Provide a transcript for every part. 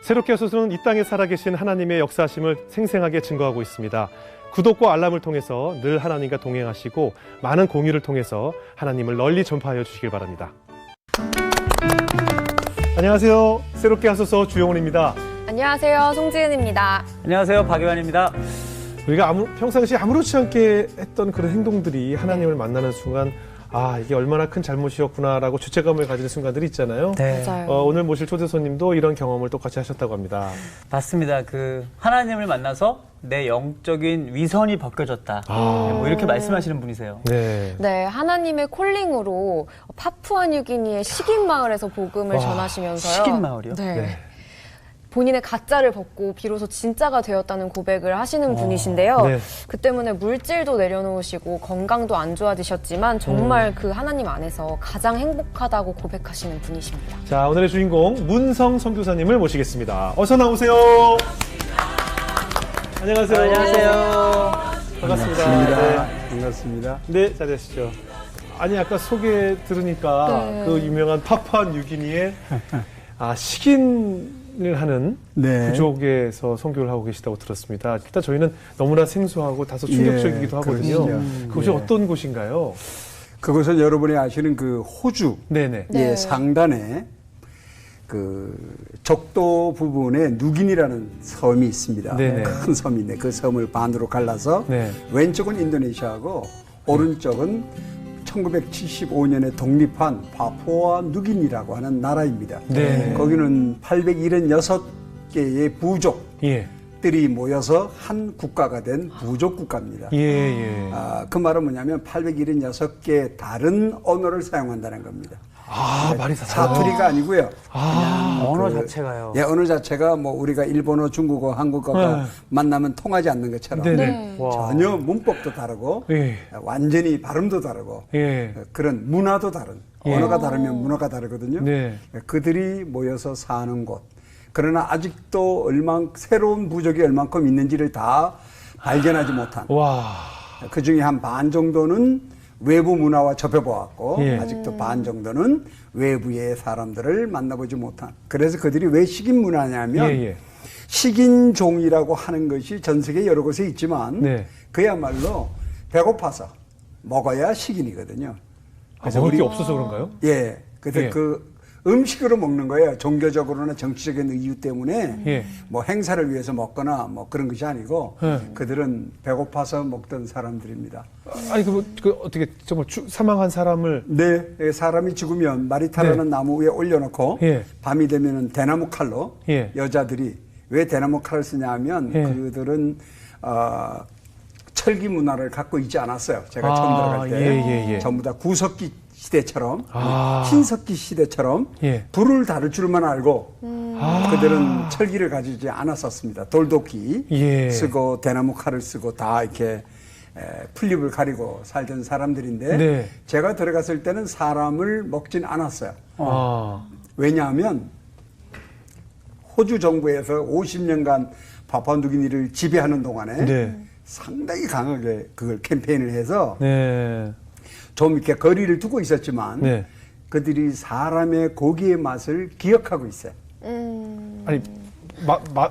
새롭게 하소서는 이 땅에 살아계신 하나님의 역사하심을 생생하게 증거하고 있습니다. 구독과 알람을 통해서 늘 하나님과 동행하시고 많은 공유를 통해서 하나님을 널리 전파하여 주시길 바랍니다. 안녕하세요. 새롭게 하소서 주영훈입니다. 안녕하세요. 송지은입니다. 안녕하세요. 박유환입니다. 우리가 평상시에 아무렇지 않게 했던 그런 행동들이 하나님을 만나는 순간 이게 얼마나 큰 잘못이었구나라고 죄책감을 가지는 순간들이 있잖아요. 네. 맞아요. 오늘 모실 초대 손님도 이런 경험을 똑같이 하셨다고 합니다. 맞습니다. 하나님을 만나서 내 영적인 위선이 벗겨졌다. 뭐 이렇게 말씀하시는 분이세요. 네. 네, 하나님의 콜링으로 파푸아뉴기니의 식인 마을에서 복음을 전하시면서요. 식인 마을이요? 네. 네. 본인의 가짜를 벗고 비로소 진짜가 되었다는 고백을 하시는 분이신데요. 네. 그 때문에 물질도 내려놓으시고 건강도 안 좋아지셨지만 정말 그 하나님 안에서 가장 행복하다고 고백하시는 분이십니다. 자, 오늘의 주인공 문성 선교사님을 모시겠습니다. 어서 나오세요. 안녕하세요. 안녕하세요. 반갑습니다. 반갑습니다. 반갑습니다. 네, 자리하시죠. 아니, 아까 소개 들으니까 네. 그 유명한 파푸아뉴기니의 식인을 하는 네. 부족에서 선교를 하고 계시다고 들었습니다. 일단 저희는 너무나 생소하고 다소 충격적이기도 하거든요. 그러시죠. 그곳이 네. 어떤 곳인가요? 그것은 여러분이 아시는 그 호주 네네. 네. 상단에 그 적도 부분에 누긴이라는 섬이 있습니다. 네네. 큰 섬인데 그 섬을 반으로 갈라서 네. 왼쪽은 인도네시아고 오른쪽은 1975년에 독립한 파푸아 누기니라고 하는 나라입니다. 네. 거기는 876개의 부족들이 예. 모여서 한 국가가 된 부족 국가입니다. 예, 예. 그 말은 뭐냐면 876개 다른 언어를 사용한다는 겁니다. 말이 다 사투리가 아니고요. 언어 자체가요. 예, 언어 자체가 뭐 우리가 일본어, 중국어, 한국어가 네. 만나면 통하지 않는 것처럼 네네. 네. 와. 전혀 문법도 다르고 예. 완전히 발음도 다르고 예. 그런 문화도 다른 예. 언어가 다르면 문화가 다르거든요. 네. 그들이 모여서 사는 곳. 그러나 아직도 새로운 부족이 얼만큼 있는지를 다 발견하지 못한 와. 그 중에 한 반 정도는 외부 문화와 접해보았고 예. 아직도 반 정도는 외부의 사람들을 만나보지 못한. 그래서 그들이 왜 식인 문화냐면 예. 식인종이라고 하는 것이 전 세계 여러 곳에 있지만 네. 그야말로 배고파서 먹어야 식인이거든요. 먹을 게 없어서 그런가요? 예. 그래서 예. 그 음식으로 먹는 거예요. 종교적으로나 정치적인 이유 때문에 예. 뭐 행사를 위해서 먹거나 뭐 그런 것이 아니고 예. 그들은 배고파서 먹던 사람들입니다. 아니, 어떻게, 정말 사망한 사람을. 네, 사람이 죽으면 마리타라는 네. 나무 위에 올려놓고 예. 밤이 되면은 대나무 칼로 예. 여자들이 왜 대나무 칼을 쓰냐 하면 예. 그들은 철기 문화를 갖고 있지 않았어요. 제가 처음 들어갈 때 예. 전부 다 구석기 시대처럼 아. 흰석기 시대처럼 예. 불을 다룰 줄만 알고 그들은 철기를 가지지 않았었습니다. 돌도끼 예. 쓰고 대나무 칼을 쓰고 다 이렇게 풀잎을 가리고 살던 사람들인데 네. 제가 들어갔을 때는 사람을 먹진 않았어요. 왜냐하면 호주 정부에서 50년간 파푸아뉴기니를 지배하는 동안에 네. 상당히 강하게 그걸 캠페인을 해서 네. 좀 이렇게 거리를 두고 있었지만 네. 그들이 사람의 고기의 맛을 기억하고 있어요. 아니,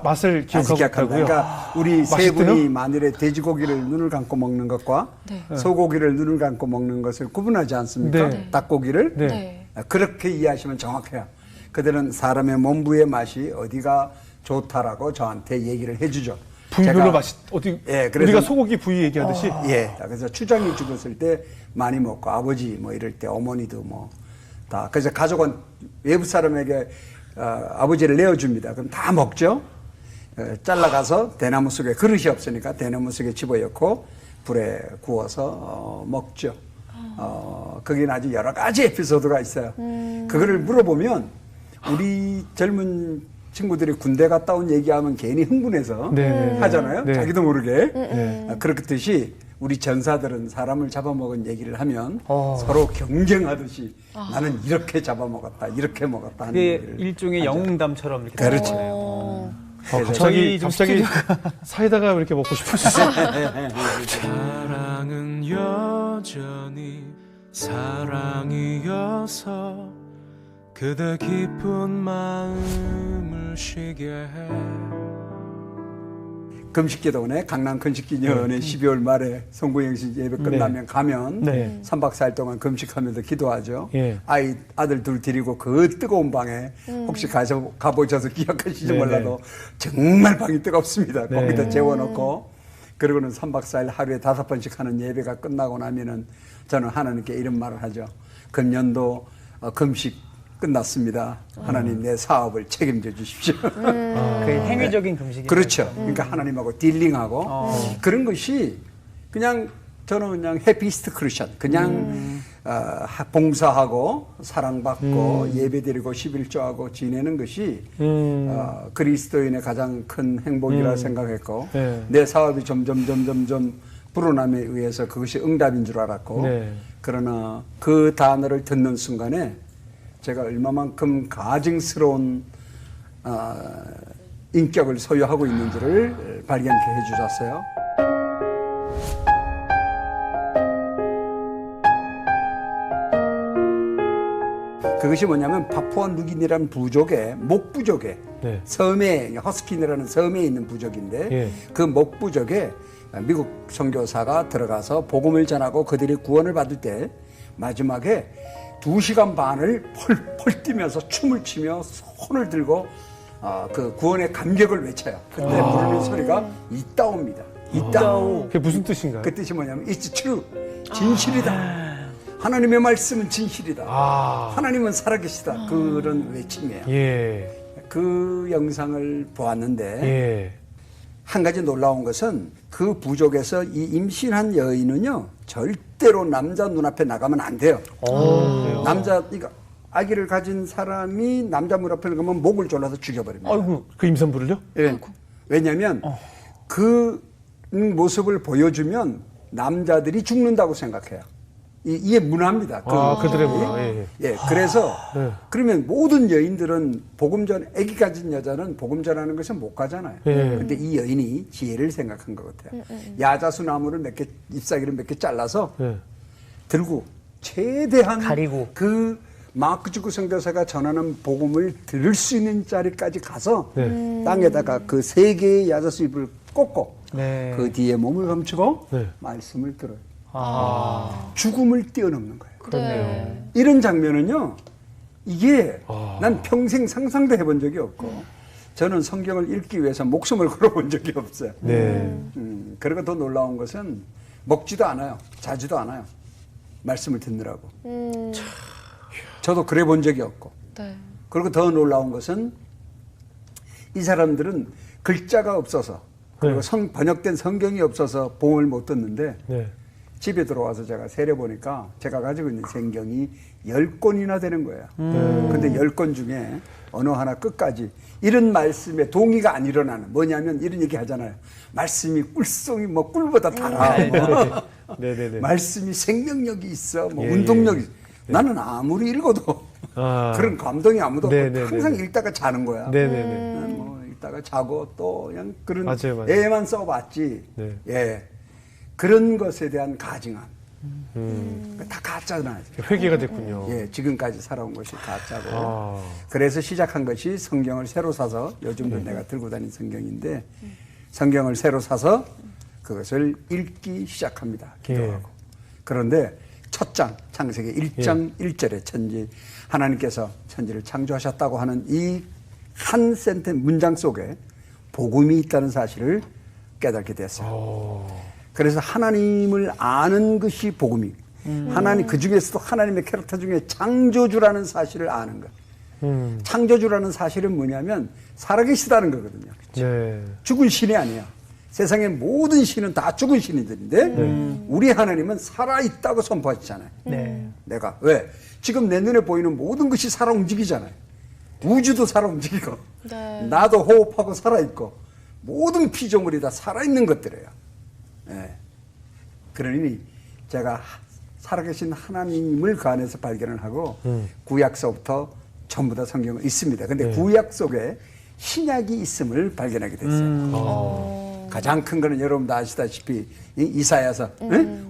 맛을 기억하고 있다고요? 그러니까 우리 세 맛있대요? 분이 만일에 돼지고기를 눈을 감고 먹는 것과 소고기를 눈을 감고 먹는 것을 구분하지 않습니까? 네. 닭고기를 네. 그렇게 이해하시면 정확해요. 그들은 사람의 몸부의 맛이 어디가 좋다라고 저한테 얘기를 해주죠. 부위별로 맛이 예, 그래서 우리가 소고기 부위 얘기하듯이. 예, 그래서 추장이 죽었을 때 많이 먹고 아버지 뭐 이럴 때 어머니도 뭐 다. 그래서 가족은 외부 사람에게 아버지를 내어줍니다. 그럼 다 먹죠. 잘라가서 대나무 속에 그릇이 없으니까 대나무 속에 집어넣고 불에 구워서 먹죠. 거기는 아주 여러 가지 에피소드가 있어요. 그거를 물어보면 우리 젊은 친구들이 군대 갔다 온 얘기하면 괜히 흥분해서 네. 하잖아요. 네. 자기도 모르게. 그렇듯이 우리 전사들은 사람을 잡아먹은 얘기를 하면 서로 경쟁하듯이 나는 이렇게 잡아먹었다, 이렇게 먹었다 하는 그게 얘기를 일종의 하죠. 영웅담처럼 이렇게 그렇죠. 되잖아요. 갑자기 사이다가 왜 이렇게 먹고 싶어졌어요? 사랑은 여전히 사랑이어서 그대 깊은 마음을 숨을 쉬게 해 금식기도원에 강남 금식기념원에 12월 말에 송구영신 예배 끝나면 가면 네. 3박 4일 동안 금식하면서 기도하죠. 예. 아들 둘 데리고 그 뜨거운 방에 혹시 가보셔서 기억하실지 네, 몰라도 정말 방이 뜨겁습니다. 네. 거기다 재워놓고 그리고는 3박 4일 하루에 5번씩 하는 예배가 끝나고 나면은 저는 하나님께 이런 말을 하죠. 금년도 금식 끝났습니다. 하나님 내 사업을 책임져 주십시오. 그 행위적인 금식이 그렇죠. 그러니까 하나님하고 딜링하고 그런 것이 그냥 저는 그냥 해피스트 크리스천 그냥 봉사하고 사랑받고 예배드리고 11조하고 지내는 것이 그리스도인의 가장 큰 행복이라 생각했고 네. 내 사업이 점점 불어남에 의해서 그것이 응답인 줄 알았고 네. 그러나 그 단어를 듣는 순간에 제가 얼마만큼 가증스러운 인격을 소유하고 있는지를 발견케 해주셨어요. 그것이 뭐냐면 파푸아 누기니라는 부족의 목부족의 네. 섬에 허스킨이라는 섬에 있는 부족인데 예. 그 목부족에 미국 선교사가 들어가서 복음을 전하고 그들이 구원을 받을 때 마지막에 2시간 반을 펄펄 뛰면서 춤을 추며 손을 들고 그 구원의 감격을 외쳐요. 그때 부르는 소리가 이따오입니다. 이따오. 그게 무슨 뜻인가요? 그 뜻이 뭐냐면 It's true. 진실이다. 하나님의 말씀은 진실이다. 하나님은 살아계시다. 그런 외침이에요. 예. 그 영상을 보았는데 예. 한 가지 놀라운 것은 그 부족에서 이 임신한 여인은요 절대로 남자 눈앞에 나가면 안 돼요. 그러니까 아기를 가진 사람이 남자 문 앞에 가면 목을 졸라서 죽여버립니다. 아이고, 그 임산부를요? 예. 왜냐하면 그 모습을 보여주면 남자들이 죽는다고 생각해요. 이게 문화입니다. 그들의 문화. 예. 예, 그래서 네. 그러면 모든 여인들은 복음 전 아기 가진 여자는 복음 전하는 것은 못 가잖아요. 예. 근데 이 여인이 지혜를 생각한 것 같아요. 야자수 나무를 몇 개 잎사귀를 몇 개 잘라서 예. 들고 최대한 가리고. 그 마크 주구 선교사가 전하는 복음을 들을 수 있는 자리까지 가서 네. 땅에다가 그 3개의 야자수 잎을 꽂고 네. 그 뒤에 몸을 감추고 네. 말씀을 들어요. 아, 죽음을 뛰어넘는 거예요. 네. 이런 장면은요, 이게 아. 난 평생 상상도 해본 적이 없고, 저는 성경을 읽기 위해서 목숨을 걸어본 적이 없어요. 네. 그리고 더 놀라운 것은 먹지도 않아요. 자지도 않아요. 말씀을 듣느라고. 저도 그래 본 적이 없고. 네. 그리고 더 놀라운 것은 이 사람들은 글자가 없어서, 그리고 네. 번역된 성경이 없어서 복음을 못 듣는데, 네. 집에 들어와서 제가 세려보니까 제가 가지고 있는 성경이 10권이나 되는 거예요. 근데 10권 중에 어느 하나 끝까지 이런 말씀에 동의가 안 일어나는 뭐냐면 이런 얘기 하잖아요. 말씀이 꿀송이 뭐 꿀보다 달아. 네네네. 말씀이 생명력이 있어. 뭐 예, 운동력이 예. 있어. 나는 아무리 읽어도 아. 그런 감동이 아무도 없고 네네네네. 항상 읽다가 자는 거야. 네네네. 난 뭐 읽다가 자고 또 그냥 그런 맞아요. 애만 써봤지. 네. 예. 그런 것에 대한 가증함. 다 가짜잖아요. 회개가 됐군요. 예, 지금까지 살아온 것이 가짜고. 아. 그래서 시작한 것이 성경을 새로 사서 요즘도 내가 들고 다니는 성경인데 성경을 새로 사서 그것을 읽기 시작합니다. 기도하고. 그런데 첫 장, 창세기 1장 1절에 천지, 하나님께서 천지를 창조하셨다고 하는 이 한 문장 속에 복음이 있다는 사실을 깨닫게 됐어요. 그래서 하나님을 아는 것이 복음이. 하나님 그 중에서도 하나님의 캐릭터 중에 창조주라는 사실을 아는 것. 창조주라는 사실은 뭐냐면 살아계시다는 거거든요. 네. 죽은 신이 아니야. 세상의 모든 신은 다 죽은 신들인데 우리 하나님은 살아있다고 선포하시잖아요. 네. 내가 왜? 지금 내 눈에 보이는 모든 것이 살아 움직이잖아요. 우주도 살아 움직이고 네. 나도 호흡하고 살아있고 모든 피조물이 다 살아있는 것들이에요. 예. 그러니 제가 살아계신 하나님을 그 안에서 발견을 하고 구약서부터 전부 다 성경은 있습니다. 근데 구약 속에 신약이 있음을 발견하게 됐어요. 가장 큰 거는 여러분도 아시다시피 이사야서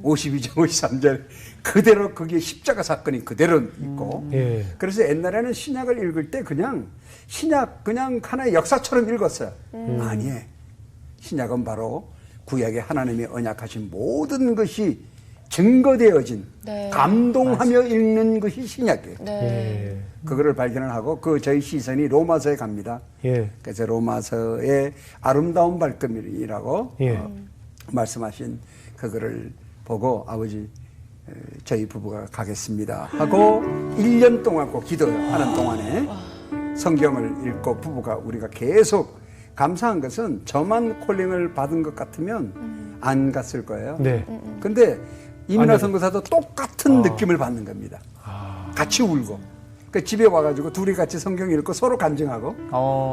52장 53절 그대로 거기에 십자가 사건이 그대로 있고 예. 그래서 옛날에는 신약을 읽을 때 그냥 신약 그냥 하나의 역사처럼 읽었어요. 아니에요. 신약은 바로 구약에 하나님이 언약하신 모든 것이 증거되어진 네. 감동하며 읽는 것이 신약이에요. 네. 예. 그거를 발견을 하고 저희 시선이 로마서에 갑니다. 예. 그래서 로마서의 아름다운 발걸음이라고 예. 말씀하신 그거를 보고 아버지 저희 부부가 가겠습니다 하고 1년 동안 꼭 기도하는 동안에 성경을 읽고 부부가 우리가 계속 감사한 것은 저만 콜링을 받은 것 같으면 안 갔을 거예요. 네. 근데 이민아 아니요. 선교사도 똑같은 느낌을 받는 겁니다. 같이 울고. 그 집에 와가지고 둘이 같이 성경 읽고 서로 간증하고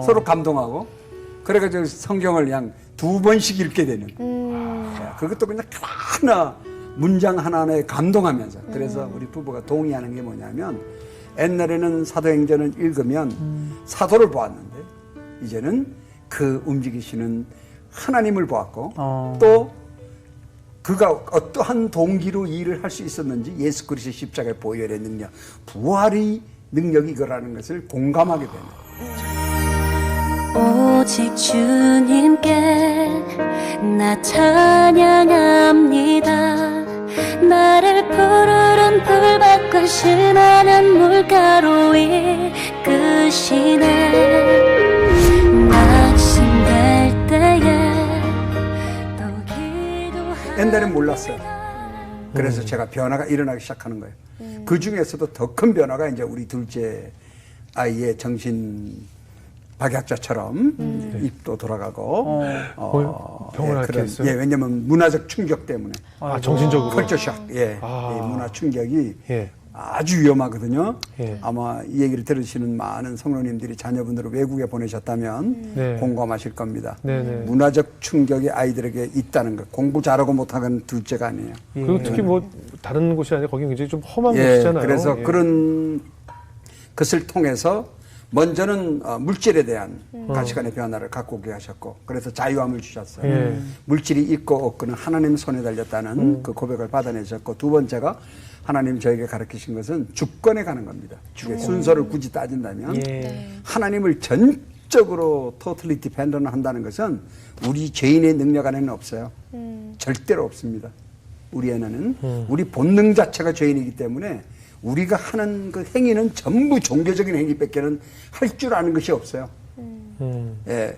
서로 감동하고 그래가지고 성경을 그냥 2번씩 읽게 되는. 그것도 그냥 하나 문장 하나하나에 감동하면서. 그래서 우리 부부가 동의하는 게 뭐냐면 옛날에는 사도행전을 읽으면 사도를 보았는데 이제는 그 움직이시는 하나님을 보았고 또 그가 어떠한 동기로 일을 할 수 있었는지 예수 그리스도의 십자가의 보혈의 능력, 부활의 능력이 이거라는 것을 공감하게 됩니다. 오직 주님께 나 찬양합니다. 나를 푸르른 풀밭과 신나는 물가로 이끄시네. 낙심될 때에 또 기도하네. 옛날엔 몰랐어요. 그래서 제가 변화가 일어나기 시작하는 거예요. 그 중에서도 더 큰 변화가 이제 우리 둘째 아이의 정신 박약자처럼 입도 돌아가고 병을 앓게 했어요? 예, 왜냐면 문화적 충격 때문에 정신적으로. 컬처 shock, 예, 이 문화 충격이 예. 아주 위험하거든요. 예. 아마 이 얘기를 들으시는 많은 성도님들이 자녀분들을 외국에 보내셨다면 네. 공감하실 겁니다. 네네. 문화적 충격이 아이들에게 있다는 것. 공부 잘하고 못하는 둘째가 아니에요. 그리고 특히 뭐 다른 곳이 아니라 거기 굉장히 좀 험한 예, 곳이잖아요. 그래서 예. 그런 것을 통해서 먼저는 물질에 대한 가치관의 변화를 갖고 오게 하셨고 그래서 자유함을 주셨어요. 예. 물질이 있고 없고는 하나님 손에 달렸다는 그 고백을 받아내셨고 두 번째가 하나님 저에게 가르치신 것은 주권에 가는 겁니다. 순서를 굳이 따진다면 하나님을 전적으로 totally dependent 한다는 것은 우리 죄인의 능력 안에는 없어요. 절대로 없습니다. 우리 애는 우리 본능 자체가 죄인이기 때문에 우리가 하는 그 행위는 전부 종교적인 행위밖에는 할 줄 아는 것이 없어요. 예,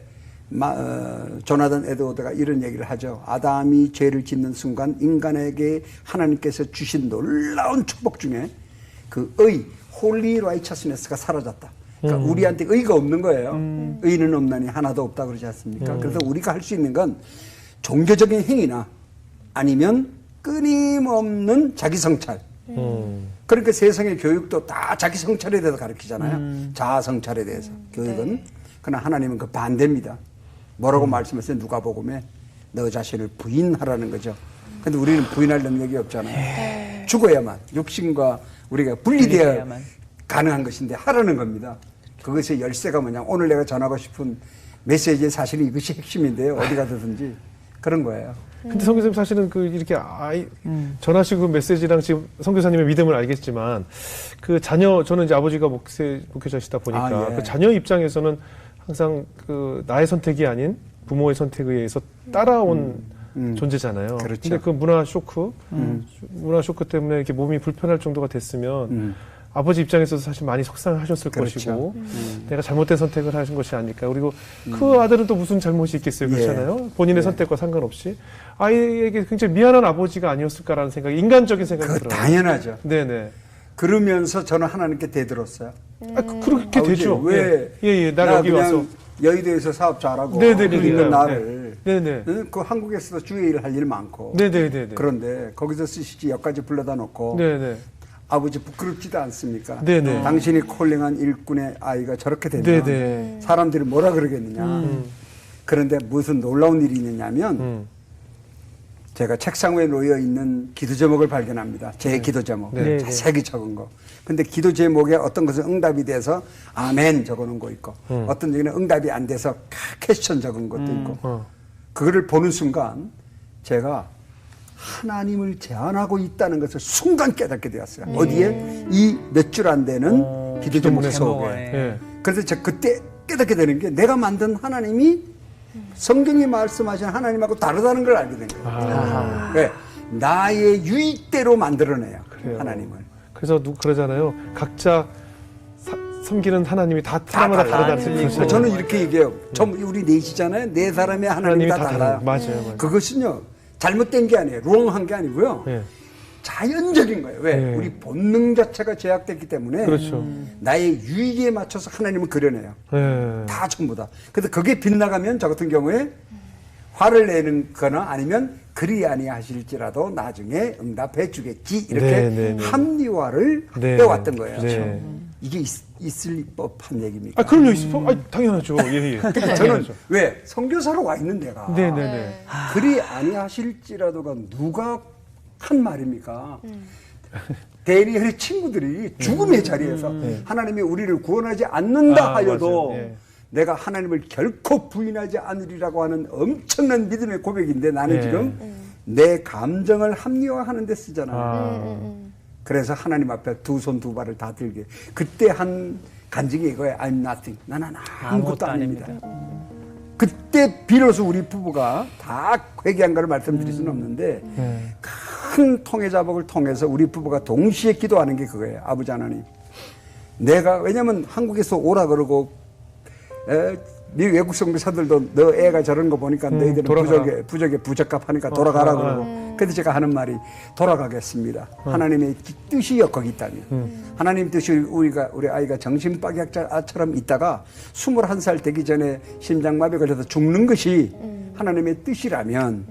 조나단 에드워드가 이런 얘기를 하죠. 아담이 죄를 짓는 순간 인간에게 하나님께서 주신 놀라운 축복 중에 그 홀리 라이처스네스가 사라졌다. 그러니까 우리한테 의가 없는 거예요. 의는 없나니 하나도 없다 그러지 않습니까? 그래서 우리가 할 수 있는 건 종교적인 행위나 아니면 끊임없는 자기 성찰. 그러니까 세상의 교육도 다 자기 성찰에 대해서 가르치잖아요. 자아 성찰에 대해서 교육은. 그러나 하나님은 그 반대입니다. 뭐라고 말씀하세요? 누가복음에 너 자신을 부인하라는 거죠. 근데 우리는 부인할 능력이 없잖아요. 죽어야만 육신과 우리가 분리되어야 가능한 것인데 하라는 겁니다. 그것의 열쇠가 뭐냐? 오늘 내가 전하고 싶은 메시지의 사실은 이것이 핵심인데요. 어디 가든지 그런 거예요. 근데 선교사님 사실은 그 이렇게 전하시고 메시지랑 지금 선교사님의 믿음을 알겠지만 그 자녀 저는 이제 아버지가 목회자시다 보니까 예. 그 자녀 입장에서는 항상 그 나의 선택이 아닌 부모의 선택에 의해서 따라온 존재잖아요. 그렇죠. 근데 그 문화 쇼크 때문에 이렇게 몸이 불편할 정도가 됐으면 아버지 입장에서도 사실 많이 속상하셨을 그렇죠. 것이고 내가 잘못된 선택을 하신 것이 아닐까. 그리고 그 아들은 또 무슨 잘못이 있겠어요. 그렇잖아요. 본인의 선택과 상관없이 아이에게 굉장히 미안한 아버지가 아니었을까라는 생각이 인간적인 생각이 들어요. 당연하죠. 네네. 그러면서 저는 하나님께 대들었어요. 그렇게 아버지, 되죠. 왜 나 나 여기 그냥 와서 여의도에서 사업 잘하고 네네, 여기 있는 그러니까요. 나를 네네. 그 한국에서도 주의 일을 할 일 많고 네네네. 그런데 거기서 쓰시지 여기까지 불러다 놓고 네네. 아버지 부끄럽지도 않습니까? 네네. 당신이 콜링한 일꾼의 아이가 저렇게 되면 네네. 사람들이 뭐라 그러겠느냐. 그런데 무슨 놀라운 일이 있느냐면 제가 책상 위에 놓여 있는 기도 제목을 발견합니다. 제 기도 제목. 네. 자세히 적은 거. 근데 기도 제목에 어떤 것은 응답이 돼서 아멘 적어놓은 거 있고 어떤 적에는 응답이 안 돼서 퀘스천 적은 것도 있고 그거를 보는 순간 제가 하나님을 제한하고 있다는 것을 순간 깨닫게 되었어요. 어디에? 이 몇 줄 안 되는 기도문 속에. 예. 그래서 제가 그때 깨닫게 되는 게 내가 만든 하나님이 성경이 말씀하신 하나님하고 다르다는 걸 알게 된 거예요. 왜? 나의 유익대로 만들어내요. 그래요. 하나님을. 그래서 그러잖아요. 각자 섬기는 하나님이 다 사람마다 다르다는 틀리고. 뜻이죠. 저는 이렇게 얘기해요. 우리 넷이잖아요. 네 사람의 하나님이 다 달라요. 맞아요. 그것은요, 잘못된 게 아니에요. 롱한 게 아니고요. 예. 자연적인 거예요. 왜? 네. 우리 본능 자체가 제약됐기 때문에 그렇죠. 나의 유익에 맞춰서 하나님을 그려내요. 예. 다 전부 다. 그래서 그게 빗나가면 저 같은 경우에 화를 내는 거나 아니면 그리 아니하실지라도 나중에 응답해 주겠지. 이렇게 네, 네, 네. 합리화를 네. 해왔던 거예요. 네. 이게 있을 법한 얘기입니까? 아, 그럼요. 당연하죠. 예, 예. 저는 당연하죠. 왜? 선교사로 와 있는 데가 네네네. 그리 아니하실지라도가 누가 한 말입니까? 데니엘의 친구들이 죽음의 자리에서 하나님이 우리를 구원하지 않는다 하여도 맞아요. 예. 내가 하나님을 결코 부인하지 않으리라고 하는 엄청난 믿음의 고백인데 나는 네. 지금 내 감정을 합리화하는 데 쓰잖아요. 아. 그래서 하나님 앞에 두 손 두 발을 다 들게. 그때 한 간증이 이거예요. I'm nothing. 나는 아무것도 아닙니다. 그때 비로소 우리 부부가 다 회개한 걸 말씀드릴 수는 없는데 큰 통해자복을 통해서 우리 부부가 동시에 기도하는 게 그거예요. 아버지 하나님. 내가 왜냐면 한국에서 오라 그러고 미국 외국 선교사들도 너 애가 저런 거 보니까 너희들은 부적에 부적합 하니까 돌아가라 그러고. 근데 제가 하는 말이 돌아가겠습니다. 하나님의 뜻이 거기 있다면. 하나님 뜻이 우리 아이가 정신박약자처럼 있다가 21살 되기 전에 심장마비 걸려서 죽는 것이 하나님의 뜻이라면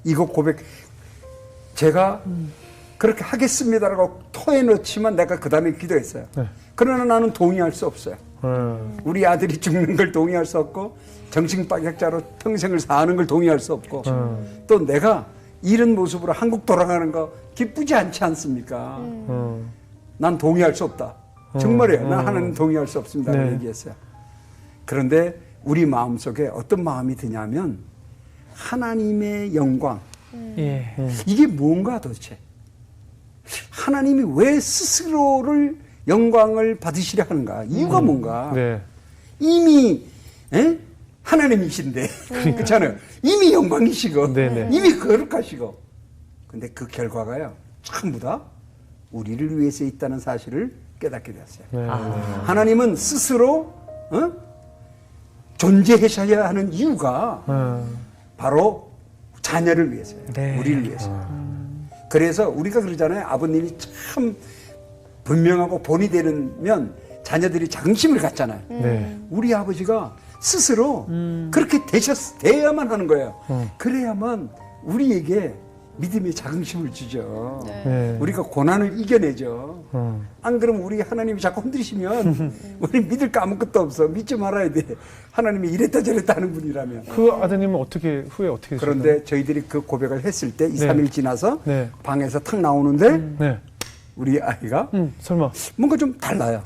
이거 고백 제가 그렇게 하겠습니다라고 토해놓지만 내가 그 다음에 기도했어요. 그러나 나는 동의할 수 없어요. 우리 아들이 죽는 걸 동의할 수 없고 정신박약자로 평생을 사는 걸 동의할 수 없고 또 내가 이런 모습으로 한국 돌아가는 거 기쁘지 않지 않습니까? 난 동의할 수 없다. 정말이에요. 난 하나님 동의할 수 없습니다. 네. 얘기했어요. 그런데 우리 마음속에 어떤 마음이 드냐면 하나님의 영광 예. 이게 뭔가 도대체 하나님이 왜 스스로를 영광을 받으시려 하는가? 이유가 뭔가? 네. 이미 하나님이신데 그렇잖아요. 이미 영광이시고 네네. 이미 거룩하시고 근데 그 결과가요. 전부 다 우리를 위해서 있다는 사실을 깨닫게 되었어요. 네. 하나님은 스스로 존재하셔야 하는 이유가 바로 자녀를 위해서예요. 네. 우리를 위해서. 그래서 우리가 그러잖아요. 아버님이 참 분명하고 본이 되면 자녀들이 자긍심을 갖잖아요. 네. 우리 아버지가 스스로 그렇게 돼야만 하는 거예요. 그래야만 우리에게 믿음의 자긍심을 주죠. 네. 우리가 고난을 이겨내죠. 안 그러면 우리 하나님이 자꾸 흔들리시면 우리 믿을 거 아무것도 없어. 믿지 말아야 돼. 하나님이 이랬다 저랬다 하는 분이라면. 그 아드님은 후에 어떻게 되셨나요? 그런데 저희들이 그 고백을 했을 때 2, 3일 지나서 네. 방에서 탁 나오는데 네. 우리 아이가 설마. 뭔가 좀 달라요.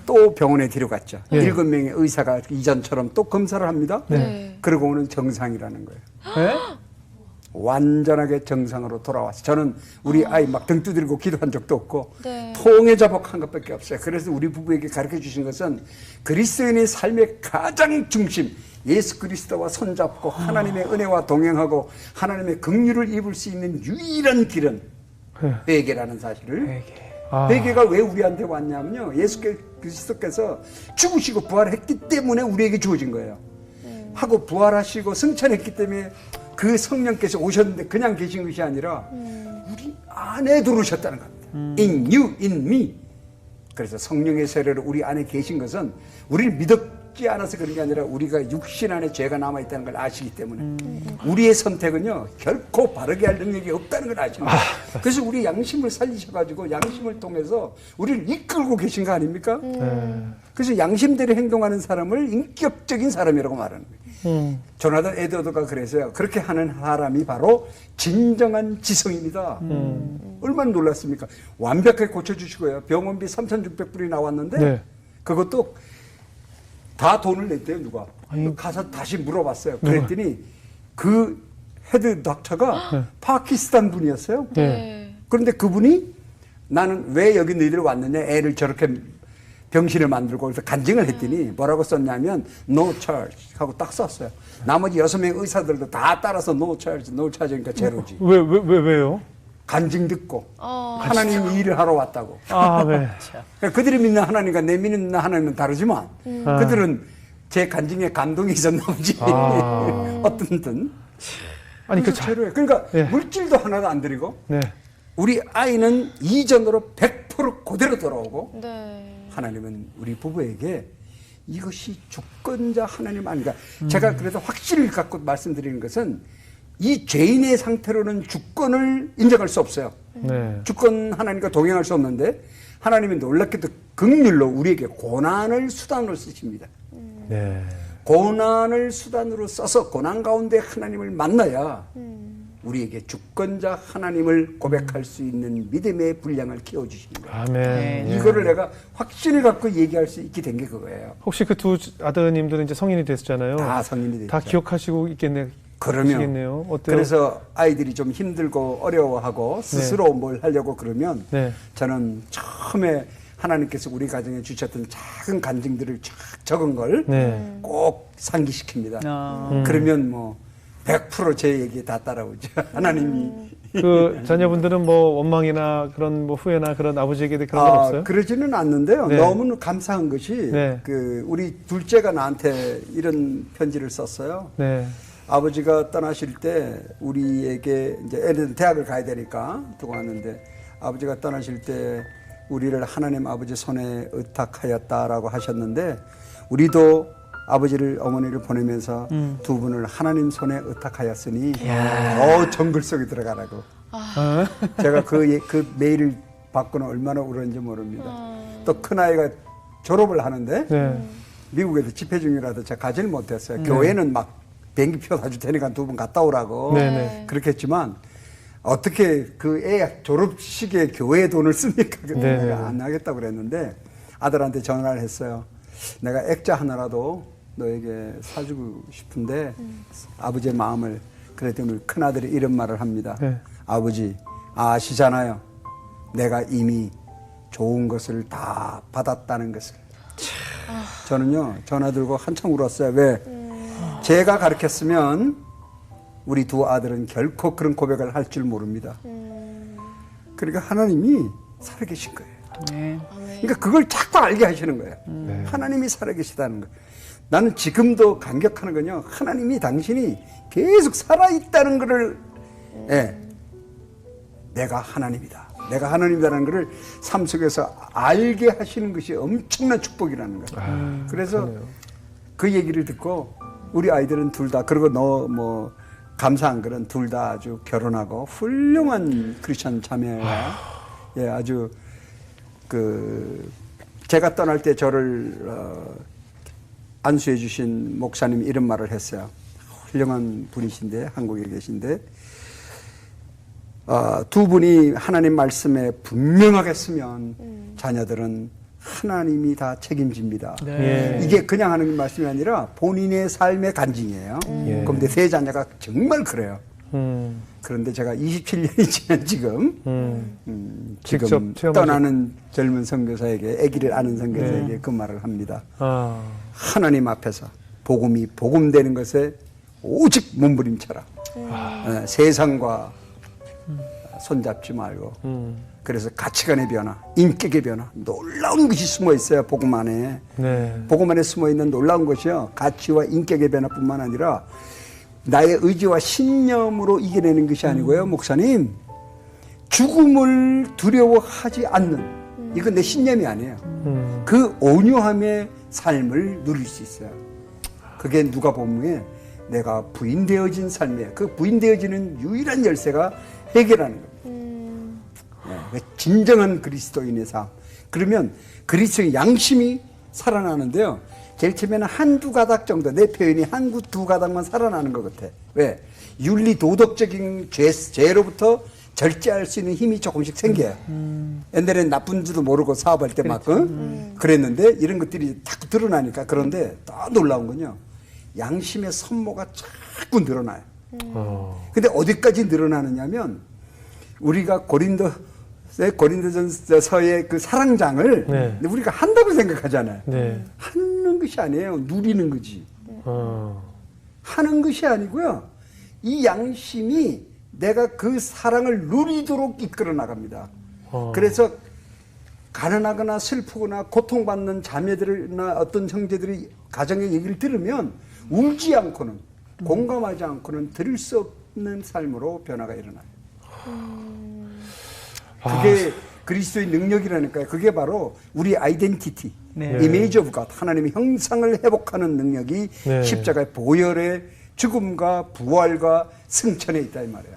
또 병원에 데려갔죠. 예. 7명의 의사가 이전처럼 또 검사를 합니다. 네. 그러고 오는 정상이라는 거예요. 네? 완전하게 정상으로 돌아왔어요. 저는 우리 아이 막 등 두드리고 기도한 적도 없고 네. 통해자복한 것밖에 없어요. 그래서 우리 부부에게 가르쳐 주신 것은 그리스도인의 삶의 가장 중심 예수 그리스도와 손잡고 하나님의 은혜와 동행하고 하나님의 긍휼을 입을 수 있는 유일한 길은 회개라는 사실을 회개가 왜 우리한테 왔냐면요. 예수 그리스도께서 죽으시고 부활했기 때문에 우리에게 주어진 거예요. 하고 부활하시고 승천했기 때문에 그 성령께서 오셨는데 그냥 계신 것이 아니라 우리 안에 들어오셨다는 겁니다. In you, in me. 그래서 성령의 세례로 우리 안에 계신 것은 우리를 믿었지 않아서 그런 게 아니라 우리가 육신 안에 죄가 남아있다는 걸 아시기 때문에 우리의 선택은요 결코 바르게 할 능력이 없다는 걸 아시는 거예요. 그래서 우리 양심을 살리셔가지고 양심을 통해서 우리를 이끌고 계신 거 아닙니까? 그래서 양심대로 행동하는 사람을 인격적인 사람이라고 말하는 거예요. 조나단 에드워드가 그래서요. 그렇게 하는 사람이 바로 진정한 지성입니다. 얼마나 놀랐습니까? 완벽하게 고쳐주시고요. 병원비 3,600불이 나왔는데 네. 그것도 다 돈을 냈대요. 누가? 가서 다시 물어봤어요. 그랬더니 그 헤드 닥터가 파키스탄 분이었어요. 네. 그런데 그분이 나는 왜 여기 너희들 왔느냐, 애를 저렇게 병신을 만들고 그래서 간증을 했더니 뭐라고 썼냐면 no charge 하고 딱 썼어요. 나머지 6명 의사들도 다 따라서 no charge, no charge니까 제로지. 왜요? 간증 듣고 하나님 일을 하러 왔다고. 아, 네. 그러니까 그들이 믿는 하나님과 내 믿는 하나님은 다르지만 그들은 제 간증에 감동이 있었나 보지. 어떤든. 아니, 그래서 제로예요. 그러니까 예. 물질도 하나도 안 드리고 네. 우리 아이는 이전으로 100% 그대로 돌아오고 네. 하나님은 우리 부부에게 이것이 주권자 하나님 아닌가. 제가 그래서 확신을 갖고 말씀드리는 것은 이 죄인의 상태로는 주권을 인정할 수 없어요. 네. 주권 하나님과 동행할 수 없는데 하나님이 놀랍게도 긍휼로 우리에게 고난을 수단으로 쓰십니다. 네. 고난을 수단으로 써서 고난 가운데 하나님을 만나야 우리에게 주권자 하나님을 고백할 수 있는 믿음의 분량을 키워주시는 거예요. 아멘. 네. 이거를 내가 확신을 갖고 얘기할 수 있게 된 게 그거예요. 혹시 그 두 아드님들은 이제 성인이 됐잖아요. 다 성인이 됐죠. 다 기억하시고 그러면 있겠네요. 어때요? 그래서 아이들이 좀 힘들고 어려워하고 스스로 뭘 하려고 그러면 네. 저는 처음에 하나님께서 우리 가정에 주셨던 작은 간증들을 쫙 적은 걸 꼭 네. 상기시킵니다. 그러면 뭐 100%제 얘기 다 따라오죠. 하나님이. 그 자녀분들은 뭐 원망이나 그런 뭐 후회나 그런 아버지에게 그런 건 없어요? 그러지는 않는데요. 네. 너무 감사한 것이 네. 그 우리 둘째가 나한테 이런 편지를 썼어요. 네. 아버지가 떠나실 때 우리에게 이제 애들은 대학을 가야 되니까 두고 왔는데 아버지가 떠나실 때 우리를 하나님 아버지 손에 의탁하였다라고 하셨는데 우리도 아버지를 어머니를 보내면서 두 분을 하나님 손에 의탁하였으니 더 정글 속에 들어가라고. 제가 그 메일을 받고는 얼마나 울었는지 모릅니다. 또 큰아이가 졸업을 하는데 네. 미국에서 집회 중이라도 제가 가지를 못했어요. 교회는 막 비행기표 사줄 테니까 두 분 갔다 오라고 네네. 그렇게 했지만 어떻게 그 애 졸업식에 교회 돈을 씁니까? 네네. 내가 안 하겠다고 그랬는데 아들한테 전화를 했어요. 내가 액자 하나라도 너에게 사주고 싶은데 아버지의 마음을. 그랬더니 우리 큰아들이 이런 말을 합니다. 네. 아버지 아시잖아요. 내가 이미 좋은 것을 다 받았다는 것을. 저는요 전화 들고 한참 울었어요. 왜? 제가 가르쳤으면 우리 두 아들은 결코 그런 고백을 할 줄 모릅니다. 그러니까 하나님이 살아계신 거예요. 네. 그러니까 그걸 자꾸 알게 하시는 거예요. 하나님이 살아계시다는 거예요. 나는 지금도 감격하는 건요. 하나님이 당신이 계속 살아있다는 것을 내가 하나님이다. 내가 하나님이라는 것을 삶 속에서 알게 하시는 것이 엄청난 축복이라는 거예요. 그래서 그러네요. 그 얘기를 듣고 우리 아이들은 둘 다 그리고 너 뭐 감사한 것은 둘 다 아주 결혼하고 훌륭한 크리스천 자매야. 예, 아주 그 제가 떠날 때 저를 안수해 주신 목사님이 이런 말을 했어요. 훌륭한 분이신데 한국에 계신데 두 분이 하나님 말씀에 분명하게 쓰면 자녀들은 하나님이 다 책임집니다. 네. 이게 그냥 하는 말씀이 아니라 본인의 삶의 간증이에요. 예. 그런데 세 자녀가 정말 그래요. 그런데 제가 27년이 지난 지금 직접 지금 체험하셨- 떠나는 젊은 선교사에게 아기를 아는 선교사에게 그 말을 합니다. 하나님 앞에서 복음이 복음되는 것에 오직 몸부림쳐라. 세상과 손잡지 말고 그래서 가치관의 변화, 인격의 변화 놀라운 것이 숨어 있어요. 복음 안에. 네. 복음 안에 숨어 있는 놀라운 것이요. 가치와 인격의 변화뿐만 아니라 나의 의지와 신념으로 이겨내는 것이 아니고요. 목사님, 죽음을 두려워하지 않는 이건 내 신념이 아니에요. 그 온유함의 삶을 누릴 수 있어요. 그게 누가복음에 내가 부인되어진 삶이에요. 그 부인되어지는 유일한 열쇠가 해결하는 겁니다. 네, 진정한 그리스도인의 삶. 그러면 그리스도의 양심이 살아나는데요. 제일 처음에는 한두 가닥 정도, 내 표현이 두 가닥만 살아나는 것 같아. 왜? 윤리 도덕적인 죄로부터 절제할 수 있는 힘이 조금씩 생겨요. 옛날에는 나쁜지도 모르고 사업할 때 막 그랬는데 이런 것들이 자꾸 드러나니까. 그런데 더 놀라운 건요. 양심의 선모가 자꾸 늘어나요. 근데 어디까지 늘어나느냐면 우리가 고린도전서의 그 사랑장을 네. 우리가 한다고 생각하잖아요. 네. 하는 것이 아니에요. 누리는 거지. 하는 것이 아니고요. 이 양심이 내가 그 사랑을 누리도록 이끌어 나갑니다. 그래서 가난하거나 슬프거나 고통받는 자매들이나 어떤 형제들이 가정의 얘기를 들으면 울지 않고는 공감하지 않고는 들을 수 없는 삶으로 변화가 일어나요. 그게 그리스도의 능력이라니까요. 그게 바로 우리 아이덴티티, 네. 이미지 오브 갓, 하나님의 형상을 회복하는 능력이 네. 십자가의 보혈의 죽음과 부활과 승천에 있다 이 말이에요.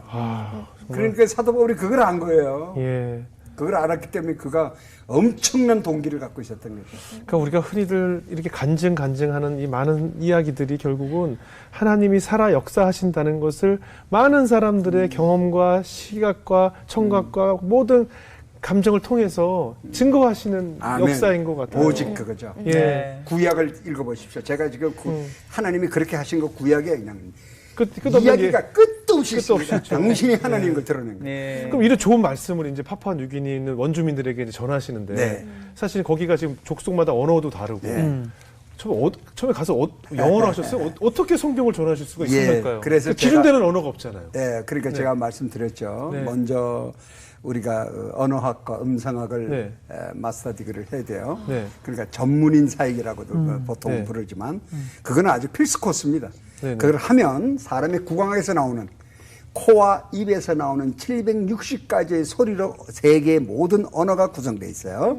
그러니까 사도 바울이 그걸 안 거예요. 예. 그걸 알았기 때문에 그가 엄청난 동기를 갖고 있었던 거죠. 그러니까 우리가 흔히들 이렇게 간증하는 이 많은 이야기들이 결국은 하나님이 살아 역사하신다는 것을 많은 사람들의 경험과 시각과 청각과 모든 감정을 통해서 증거하시는 아멘. 역사인 것 같아요. 오직 그거죠. 예. 네. 구약을 읽어보십시오. 제가 지금 하나님이 그렇게 하신 거 구약에 그냥 끝없는 이야기가 끝도 없이 끝도 없이 있습니다. 있죠. 당신이 하나님인 걸 드러낸 거예요. 네. 그럼 이런 좋은 말씀을 이제 파푸아뉴기니에 있는 원주민들에게 이제 전하시는데 네. 사실 거기가 지금 족속마다 언어도 다르고 네. 처음에 가서 영어로 하셨어요? 어떻게 성경을 전하실 수가 예, 있을까요? 그래서 그 기준되는 언어가 없잖아요. 네, 그러니까 제가 말씀드렸죠. 네. 먼저 우리가 언어학과 음성학을 네. 마스터 디그리를 해야 돼요. 네. 그러니까 전문인 사역이라고도 보통 네. 부르지만 그거는 아주 필수 코스입니다. 네. 그걸 하면 사람의 구강에서 나오는 코와 입에서 나오는 760가지의 소리로 세계의 모든 언어가 구성되어 있어요.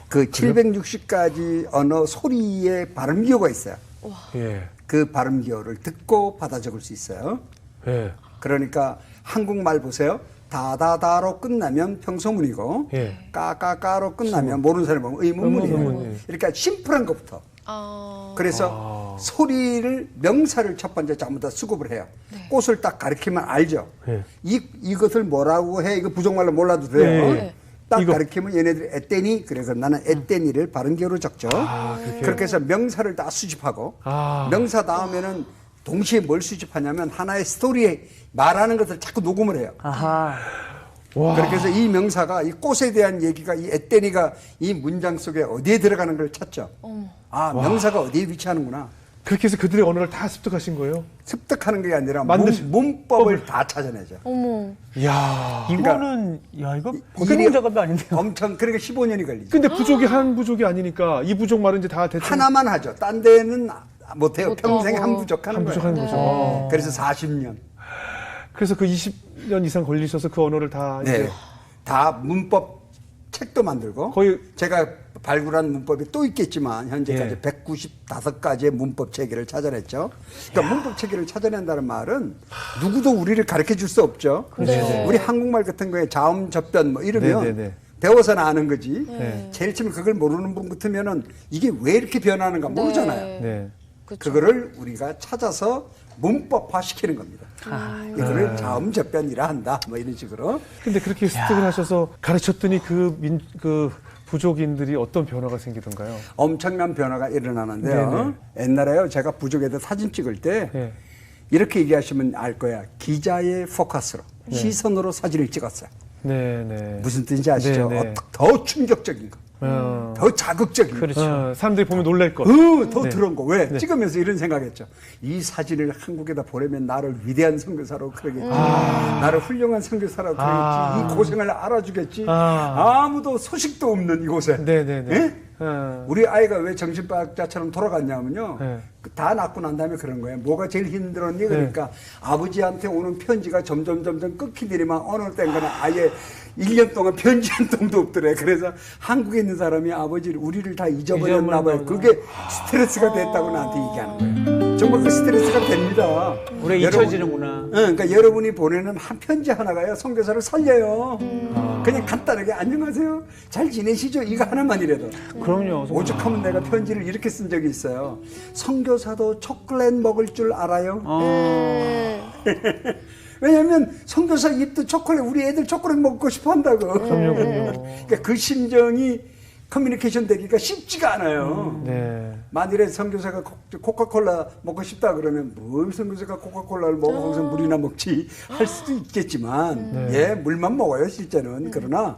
그 760가지 언어 소리의 발음 기호가 있어요. 예. 그 발음 기호를 듣고 받아 적을 수 있어요. 예. 그러니까 한국말 보세요. 다다다로 끝나면 평소문이고 예. 까까까로 끝나면 모르는 사람이 보면 의문문이에요. 의문문이에요. 이렇게 심플한 것부터. 그래서 소리를 명사를 첫 번째 전부 다 수급을 해요. 꽃을 딱 가리키면 알죠. 예. 이것을 뭐라고 해? 이거 부정말로 몰라도 돼요. 예. 딱 이거. 가리키면 얘네들이 에떼니 그래서 나는 에떼니를 발음기호로 적죠. 그렇게 해서 명사를 다 수집하고 명사 다음에는 동시에 뭘 수집하냐면 하나의 스토리에 말하는 것을 자꾸 녹음을 해요. 아하. 그렇게 해서 이 명사가 이 꽃에 대한 얘기가 이 에떼니가 이 문장 속에 어디에 들어가는 걸 찾죠. 아, 명사가 어디에 위치하는구나. 그렇게 해서 그들의 언어를 다 습득하신 거예요? 습득하는 게 아니라 만드신 문법을 다 찾아내죠. 이야. 이거는 야 이거 일이 해동 작업이 아닌데요. 엄청 그러니까 15년이 걸리죠. 근데 부족이 한 부족이 아니니까 이 부족 말은 이제 다 대충 하나만 하죠. 딴 데는 못해요. 평생 한 부족 하는 한 거예요. 부족 하는 거죠. 그래서 40년. 그래서 그 20년 이상 걸리셔서 그 언어를 다 네. 이제 다 문법 책도 만들고 거의- 제가 발굴한 문법이 또 있겠지만 현재까지 예. 195가지의 문법 체계를 찾아냈죠. 그러니까 문법 체계를 찾아낸다는 말은 누구도 우리를 가르쳐 줄 수 없죠. 우리 한국말 같은 거에 자음 접변 뭐 이러면 네네네. 배워서는 아는 거지. 네. 제일 처음에 그걸 모르는 분 같으면은 이게 왜 이렇게 변하는가 모르잖아요. 네. 그거를 우리가 찾아서 문법화 시키는 겁니다. 이거를 자음 접변이라 한다. 뭐 이런 식으로. 근데 그렇게 습득을 하셔서 가르쳤더니 그 부족인들이 어떤 변화가 생기던가요? 엄청난 변화가 일어나는데요. 옛날에요, 제가 부족에다 사진 찍을 때 네. 이렇게 얘기하시면 알 거야. 기자의 포커스로, 시선으로 사진을 찍었어요. 네. 무슨 뜻인지 아시죠? 네, 네. 더 충격적인 거, 더 자극적인 거. 그렇죠. 사람들이 보면 놀랄 것. 더 네. 들어온 거. 왜? 찍으면서 이런 생각했죠. 이 사진을 한국에다 보내면 나를 위대한 선교사로 그러겠지. 나를 훌륭한 선교사로 그러겠지. 이 고생을 알아주겠지. 아무도 소식도 없는 이곳에. 네네네. 예? 우리 아이가 왜 정신과학자처럼 돌아갔냐면요. 네. 다 낳고 난 다음에 그런 거예요. 뭐가 제일 힘들었니? 그러니까 아버지한테 오는 편지가 점점 끊기더니만 어느 때는 아예 1년 동안 편지 한 통도 없더래. 그래서 한국에 있는 사람이 아버지를, 우리를 다 잊어버렸나 봐요. 그게 스트레스가 됐다고 나한테 얘기하는 거예요. 정말 그 스트레스가 됩니다. 우리 잊혀지는구나. 그러니까 여러분이 보내는 한 편지 하나가요, 선교사를 살려요. 그냥 간단하게 안녕하세요, 잘 지내시죠? 이거 하나만이라도. 그럼요. 오죽하면 내가 편지를 이렇게 쓴 적이 있어요. 선교사도 초콜릿 먹을 줄 알아요? 왜냐면 선교사 입도 초콜릿, 우리 애들 초콜릿 먹고 싶어 한다고. 그럼요. 그러니까 그 심정이 커뮤니케이션 되기가 쉽지가 않아요. 네. 만일에 선교사가 코카콜라 먹고 싶다 그러면 뭘 선교사가 코카콜라를 먹어 거기서 물이나 먹지 할 수도 있겠지만 예 물만 먹어요 실제는. 그러나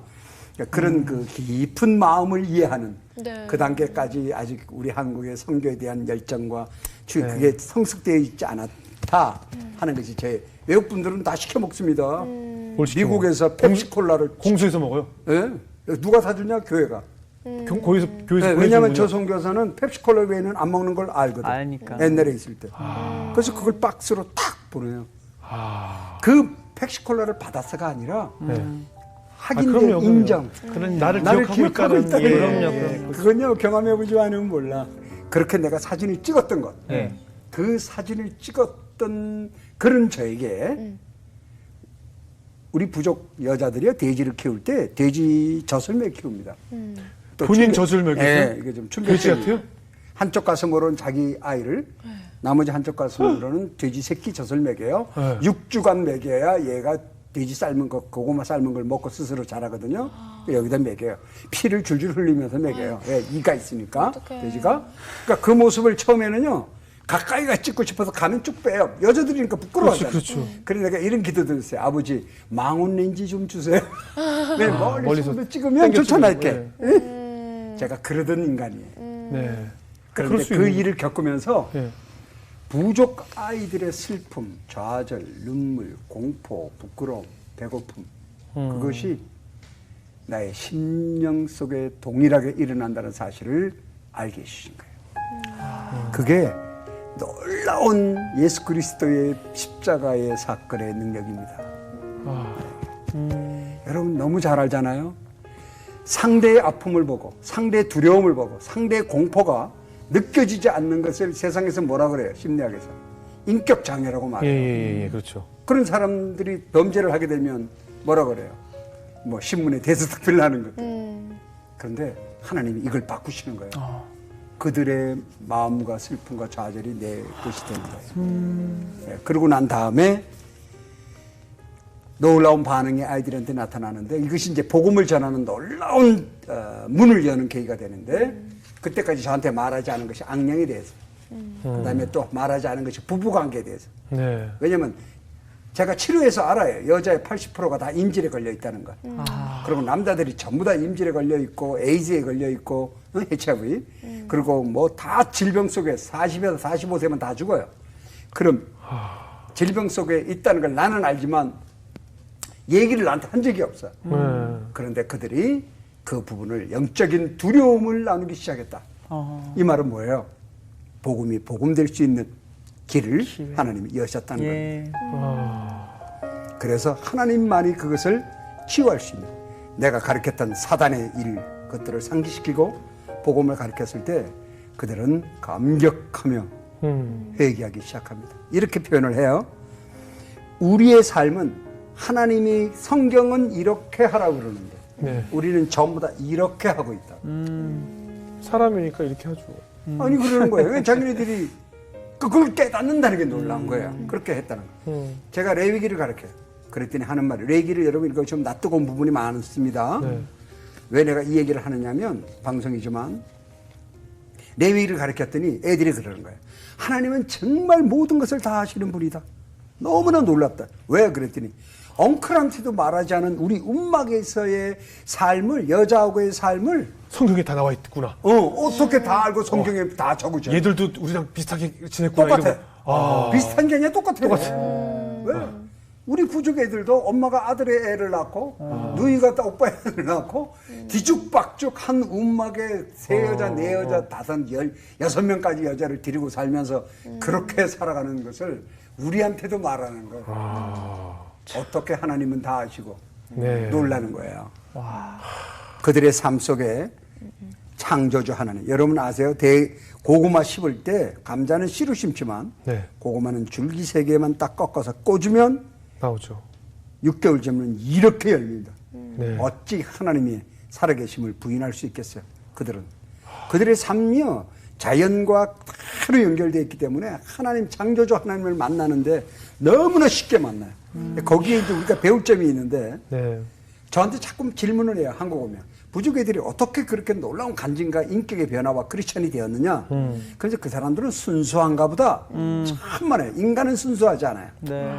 그런 그 깊은 마음을 이해하는 네. 그 단계까지 아직 우리 한국의 선교에 대한 열정과 네. 그게 성숙되어 있지 않았다 하는 것이 제 외국 분들은 다 시켜 먹습니다. 뭘 시켜 미국에서 펩시콜라를 공수해서 먹어요. 예? 누가 사주냐 교회가. 거기서 교회에서 네, 왜냐하면 보내주는군요. 저 선교사는 펩시콜라 외에는 안 먹는 걸 알거든. 아니까. 옛날에 있을 때. 그래서 그걸 박스로 탁 보내요. 그 펩시콜라를 받아서가 아니라 네. 확인된 그럼요, 그럼요. 인정. 그런 나를 나를 기억하고 있다는 예, 그럼요, 예. 그럼요. 그건요 경험해보지 않으면 몰라. 그렇게 내가 사진을 찍었던 것. 예. 그 사진을 찍었던 그런 저에게 우리 부족 여자들이요 돼지를 키울 때 돼지 젖을 키웁니다. 또 본인 충격- 젖을 먹였어요? 예, 이게 좀 돼지 충격적이에요. 같아요? 한쪽 가슴으로는 자기 아이를, 나머지 한쪽 가슴으로는 돼지 새끼 젖을 먹여요. 네. 6주간 먹여야 얘가 돼지 삶은 거, 고구마 삶은 걸 먹고 스스로 자라거든요. 여기다 먹여요. 피를 줄줄 흘리면서 먹여요. 예, 이가 있으니까 어떡해. 돼지가. 그러니까 그 모습을 처음에는 가까이가 찍고 싶어서 가면 쭉 빼요. 여자들이니까 부끄러워하잖아요. 그렇죠. 그래서 내가 이런 기도도 했어요. 아버지, 망원 렌즈 좀 주세요. 네, 멀리서 멀리서 찍으면 땡겨 좋잖아, 찍으면, 이렇게. 제가 그러던 인간이에요. 네. 그런데 그럴 수 그 있는- 일을 겪으면서 예. 부족 아이들의 슬픔, 좌절, 눈물, 공포, 부끄러움, 배고픔 그것이 나의 심령 속에 동일하게 일어난다는 사실을 알게 해주신 거예요. 그게 놀라운 예수 그리스도의 십자가의 사건의 능력입니다. 여러분 너무 잘 알잖아요. 상대의 아픔을 보고 상대의 두려움을 보고 상대의 공포가 느껴지지 않는 것을 세상에서 뭐라 그래요? 심리학에서 인격 장애라고 예, 말해요. 예, 예, 그렇죠. 그런 사람들이 범죄를 하게 되면 뭐라 그래요? 뭐 신문에 대서특필 나는 것들. 그런데 하나님이 이걸 바꾸시는 거예요. 그들의 마음과 슬픔과 좌절이 내 것이 되는 거예요. 네, 그러고 난 다음에 놀라운 반응이 아이들한테 나타나는데 이것이 이제 복음을 전하는 놀라운 문을 여는 계기가 되는데 그때까지 저한테 말하지 않은 것이 악령에 대해서 그다음에 또 말하지 않은 것이 부부관계에 대해서. 네. 왜냐면 제가 치료해서 알아요. 여자의 80%가 다 임질에 걸려 있다는 걸. 그리고 남자들이 전부 다 임질에 걸려 있고 에이즈에 걸려 있고 HIV 그리고 뭐 다 질병 속에 40에서 45세면 다 죽어요. 그럼 질병 속에 있다는 걸 나는 알지만 얘기를 나한테 한 적이 없어. 그런데 그들이 그 부분을 영적인 두려움을 나누기 시작했다. 이 말은 뭐예요? 복음이 복음될 수 있는 길을 하나님이 여셨다는 예. 겁니다. 그래서 하나님만이 그것을 치유할 수 있는 내가 가르쳤던 사단의 일 것들을 상기시키고 복음을 가르쳤을 때 그들은 감격하며 회개하기 시작합니다. 이렇게 표현을 해요. 우리의 삶은 하나님이 성경은 이렇게 하라고 그러는데 네. 우리는 전부 다 이렇게 하고 있다. 사람이니까 이렇게 하죠. 아니 그러는 거예요. 왜 자기네들이 그걸 깨닫는다는 게 놀라운 거예요. 그렇게 했다는 거예요. 제가 레위기를 가르쳐요. 그랬더니 하는 말이 레위기를 여러분 이거 좀 낯뜨거운 부분이 많습니다. 네. 왜 내가 이 얘기를 하느냐면 방송이지만 레위기를 가르쳤더니 애들이 그러는 거예요. 하나님은 정말 모든 것을 다 아시는 분이다. 너무나 놀랍다. 왜 그랬더니 엉클한테도 말하지 않은 우리 움막에서의 삶을 여자하고의 삶을 성경에 다 나와 있구나. 어떻게 다 알고 성경에 다 적으죠. 얘들도 우리랑 비슷하게 지냈구나. 똑같아. 이런 거. 비슷한 게 아니라 똑같아. 왜? 우리 부족 애들도 엄마가 아들의 애를 낳고 누이가 또 오빠의 애를 낳고 뒤죽박죽 한 움막에 세 여자, 네 여자, 다섯, 16명까지 여자를 데리고 살면서 그렇게 살아가는 것을 우리한테도 말하는 거예요. 어떻게 하나님은 다 아시고 네. 놀라는 거예요. 그들의 삶 속에 창조주 하나님. 여러분 아세요? 고구마 심을 때 감자는 씨로 심지만 네. 고구마는 줄기 3개만 딱 꺾어서 꽂으면 나오죠. 6개월 전면 이렇게 열립니다. 네. 어찌 하나님이 살아계심을 부인할 수 있겠어요? 그들은. 그들의 삶이요. 자연과 바로 연결되어 있기 때문에 하나님 창조주 하나님을 만나는데 너무나 쉽게 만나요. 거기에 이제 우리가 배울 점이 있는데 네. 저한테 자꾸 질문을 해요. 한국 오면. 부족애들이 어떻게 그렇게 놀라운 간증과 인격의 변화와 크리스천이 되었느냐. 그래서 그 사람들은 순수한가 보다. 참만해. 인간은 순수하지 않아요. 네.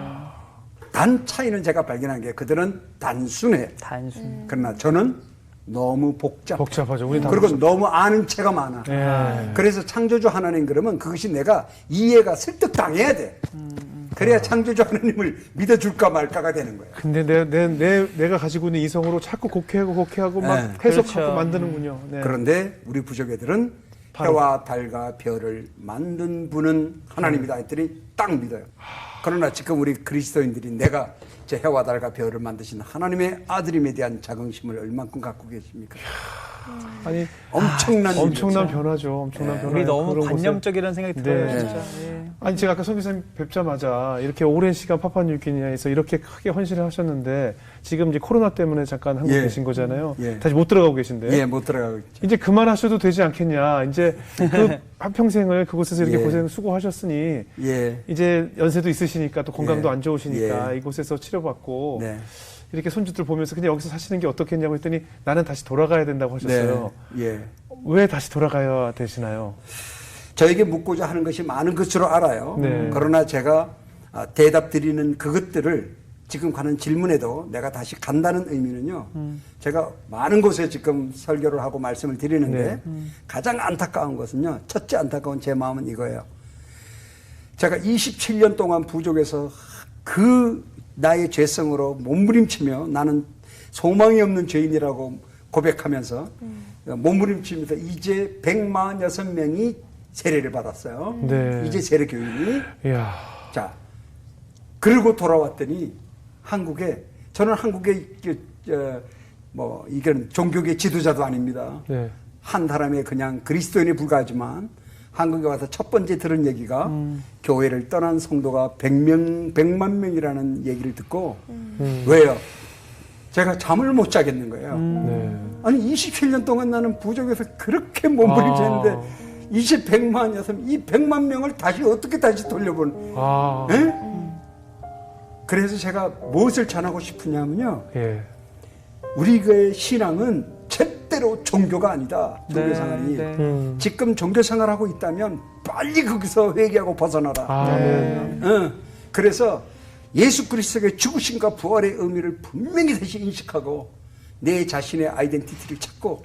단 차이는 제가 발견한 게 그들은 단순해. 단순. 그러나 저는 너무 복잡해. 복잡하죠. 우리 다 그리고 너무 아는 체가 많아. 예. 그래서 창조주 하나님 그러면 그것이 내가 이해가 설득 당해야 돼. 그래야 창조주 하나님을 믿어줄까 말까가 되는 거예요. 근데 내가 가지고 있는 이성으로 자꾸 곡해하고 막 네. 해석하고 그렇죠. 만드는군요. 네. 그런데 우리 부족애들은 해와 달과 별을 만든 분은 하나님이다 했더니 딱 믿어요. 그러나 지금 우리 그리스도인들이 내가 제 해와 달과 별을 만드신 하나님의 아들임에 대한 자긍심을 얼만큼 갖고 계십니까? 아니 엄청난 엄청난 일이죠. 변화죠. 엄청난 변화. 우리 너무 관념적이라는 생각이 들어요, 네. 진짜. 예. 아니 제가 아까 선교사님 뵙자마자 이렇게 오랜 시간 파푸아뉴기니아에서 이렇게 크게 헌신을 하셨는데 지금 이제 코로나 때문에 잠깐 한국에 예. 계신 거잖아요. 예. 다시 못 들어가고 계신데. 예, 못 들어가고 있죠. 이제 그만하셔도 되지 않겠냐. 이제 그 한평생을 그곳에서 이렇게 예. 고생 수고하셨으니 예. 이제 연세도 있으시니까 또 건강도 예. 안 좋으시니까 예. 이곳에서 치료받고 네. 이렇게 손주들 보면서 그냥 여기서 사시는 게 어떻겠냐고 했더니 나는 다시 돌아가야 된다고 하셨어요. 네. 예. 왜 다시 돌아가야 되시나요? 저에게 묻고자 하는 것이 많은 것으로 알아요. 네. 그러나 제가 대답 드리는 그것들을 지금 가는 질문에도 내가 다시 간다는 의미는요. 제가 많은 곳에 지금 설교를 하고 말씀을 드리는데 가장 안타까운 것은요. 첫째 안타까운 제 마음은 이거예요. 제가 27년 동안 부족에서 그 나의 죄성으로 몸부림치며 나는 소망이 없는 죄인이라고 고백하면서 몸부림치면서 이제 146명이 세례를 받았어요. 네. 이제 세례 교인이. 이야. 자, 그러고 돌아왔더니 한국에, 저는 한국의 뭐 이건 종교계 지도자도 아닙니다. 네. 한 사람의 그냥 그리스도인에 불과하지만 한국에 와서 첫 번째 들은 얘기가 교회를 떠난 성도가 100만 명이라는 얘기를 듣고 왜요? 제가 잠을 못 자겠는 거예요. 네. 아니 27년 동안 나는 부족에서 그렇게 몸부림쳤는데 이제 100만 이 100만 명을 다시 어떻게 다시 돌려보는? 아. 에? 그래서 제가 무엇을 전하고 싶으냐면요. 예. 우리의 신앙은 절대로 종교가 아니다. 종교 네, 생활이. 네. 지금 종교 생활하고 있다면 빨리 거기서 회개하고 벗어나라. 아멘. 그래서 예수 그리스도의 죽으심과 부활의 의미를 분명히 다시 인식하고 내 자신의 아이덴티티를 찾고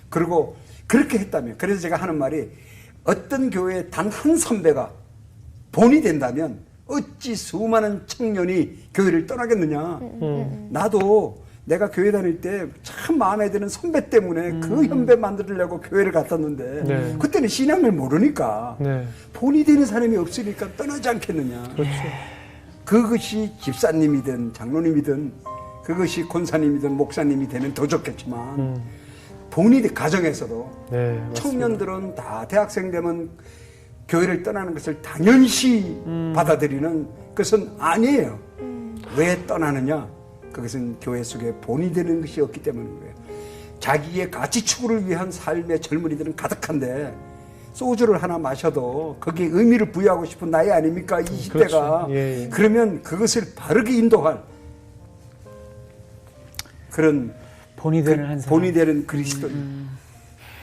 그리고 그렇게 했다면 그래서 제가 하는 말이 어떤 교회의 단 한 선배가 본이 된다면 어찌 수많은 청년이 교회를 떠나겠느냐. 나도 내가 교회 다닐 때 참 마음에 드는 선배 때문에 그 현배 만들려고 교회를 갔었는데 네. 그때는 신앙을 모르니까 네. 본이 되는 사람이 없으니까 떠나지 않겠느냐. 그렇죠. 그것이 집사님이든 장로님이든 그것이 권사님이든 목사님이 되면 더 좋겠지만 본이 가정에서도 네, 맞습니다. 청년들은 다 대학생 되면 교회를 떠나는 것을 당연시 받아들이는 것은 아니에요. 왜 떠나느냐? 그것은 교회 속에 본이 되는 것이 없기 때문인 거예요. 자기의 가치 추구를 위한 삶의 젊은이들은 가득한데 소주를 하나 마셔도 거기에 의미를 부여하고 싶은 나이 아닙니까? 20대가. 그렇죠. 예, 예. 그러면 그것을 바르게 인도할 그런 본이 되는 한 사람. 본이 되는 그리스도인.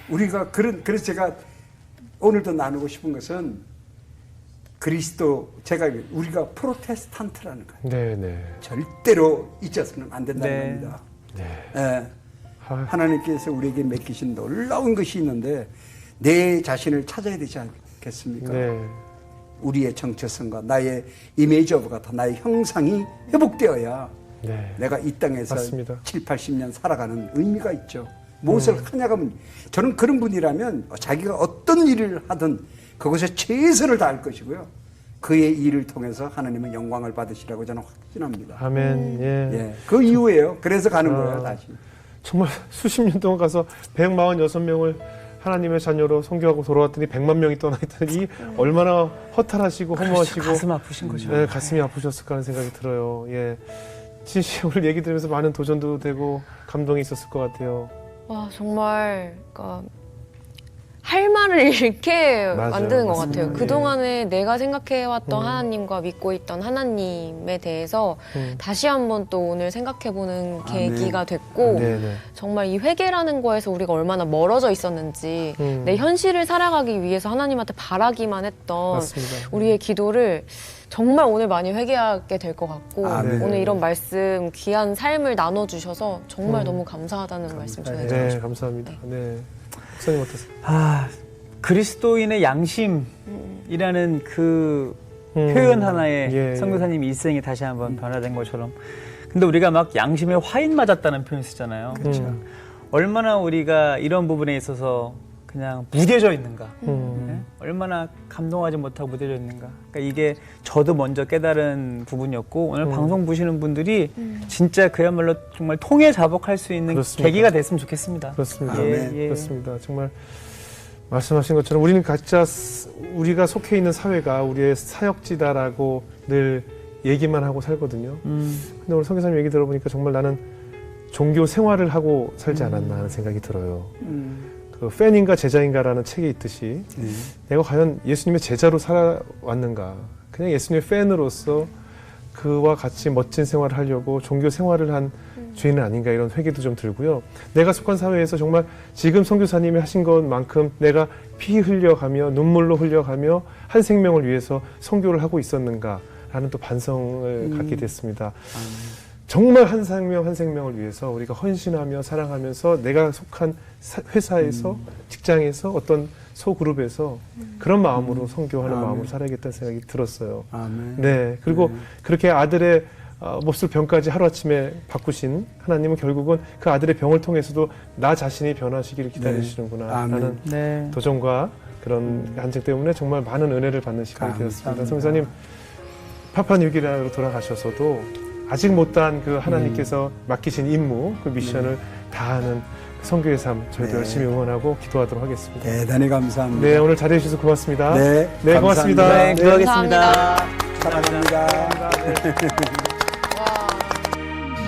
우리가 그래서 제가 오늘도 나누고 싶은 것은 그리스도 우리가 프로테스탄트라는 거예요. 네, 네. 절대로 잊어서는 안 된다는 네. 겁니다. 네. 예. 아, 하나님께서 우리에게 맡기신 놀라운 것이 있는데 내 자신을 찾아야 되지 않겠습니까? 네. 우리의 정체성과 나의 이미지 오브 같아 나의 형상이 회복되어야 네. 내가 이 땅에서 맞습니다. 7, 80년 살아가는 의미가 있죠. 무엇을 하냐가 저는 그런 분이라면 자기가 어떤 일을 하든 그것에 최선을 다할 것이고요. 그의 일을 통해서 하나님은 영광을 받으시라고 저는 확신합니다. 아멘. 예. 예, 그 이유예요. 그래서 가는 거예요, 다시. 정말 수십 년 동안 가서 146명을 하나님의 자녀로 선교하고 돌아왔더니 100만 명이 떠나 있더니 얼마나 허탈하시고 허무하시고 가슴 아프신 거죠. 네, 가슴이 아프셨을까 하는 생각이 들어요. 예. 진씨 오늘 얘기 들으면서 많은 도전도 되고 감동이 있었을 것 같아요. 와 정말 그러니까 할 말을 잃게 맞아요. 만드는 것 맞습니다. 같아요. 예. 그동안에 내가 생각해왔던 하나님과 믿고 있던 하나님에 대해서 다시 한번 또 오늘 생각해보는 계기가 됐고 네네. 정말 이 회개라는 거에서 우리가 얼마나 멀어져 있었는지 내 현실을 살아가기 위해서 하나님한테 바라기만 했던 맞습니다. 우리의 기도를 정말 오늘 많이 회개하게 될 것 같고 아멘. 오늘 이런 말씀 귀한 삶을 나눠주셔서 정말 너무 감사하다는 말씀 전해드리고 네, 감사합니다. 네. 목사님 어떠세요? 아, 그리스도인의 양심이라는 그 표현 하나에 예. 선교사님이 일생이 다시 한번 변화된 것처럼. 근데 우리가 막 양심에 화인 맞았다는 표현 쓰잖아요. 얼마나 우리가 이런 부분에 있어서 그냥 무뎌져 있는가. 네? 얼마나 감동하지 못하고 무뎌져 있는가. 그러니까 이게 저도 먼저 깨달은 부분이었고 오늘 방송 보시는 분들이 진짜 그야말로 정말 통해 자복할 수 있는 그렇습니다. 계기가 됐으면 좋겠습니다. 그렇습니다. 예, 예. 그렇습니다. 정말 말씀하신 것처럼 우리는 각자 우리가 속해 있는 사회가 우리의 사역지다라고 늘 얘기만 하고 살거든요. 근데 오늘 선교사님 얘기 들어보니까 정말 나는 종교 생활을 하고 살지 않았나 하는 생각이 들어요. 그 팬인가 제자인가라는 책에 있듯이 내가 과연 예수님의 제자로 살아왔는가, 그냥 예수님의 팬으로서 그와 같이 멋진 생활을 하려고 종교 생활을 한 죄인은 아닌가, 이런 회개도 좀 들고요. 내가 속한 사회에서 정말 지금 선교사님이 하신 것만큼 내가 피 흘려가며 눈물로 흘려가며 한 생명을 위해서 선교를 하고 있었는가라는 또 반성을 갖게 됐습니다. 정말 한 생명 한 생명을 위해서 우리가 헌신하며 사랑하면서 내가 속한 회사에서 직장에서 어떤 소그룹에서 그런 마음으로 선교하는 마음으로 살아야겠다는 생각이 들었어요. 아멘. 네. 그리고 그렇게 아들의 몹쓸 병까지 하루아침에 바꾸신 하나님은 결국은 그 아들의 병을 통해서도 나 자신이 변화시기를 기다리시는구나 라는 네. 도전과 그런 간증 때문에 정말 많은 은혜를 받는 시간이 되었습니다. 감사합니다. 성사님 파푸아뉴기니아로 돌아가셔서도 아직 못다한 그 하나님께서 맡기신 임무, 그 미션을 다하는 선교의 삶 저희도 네. 열심히 응원하고 기도하도록 하겠습니다. 대단히 감사합니다. 네, 오늘 자리해 주셔서 고맙습니다. 네, 네, 고맙습니다. 감사합니다. 네, 기도하겠습니다. 사랑합니다.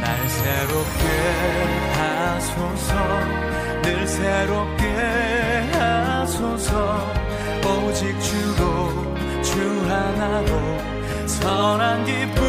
날 새롭게 하소서 늘 새롭게 하소서 오직 주로 주 하나로 선한 기쁨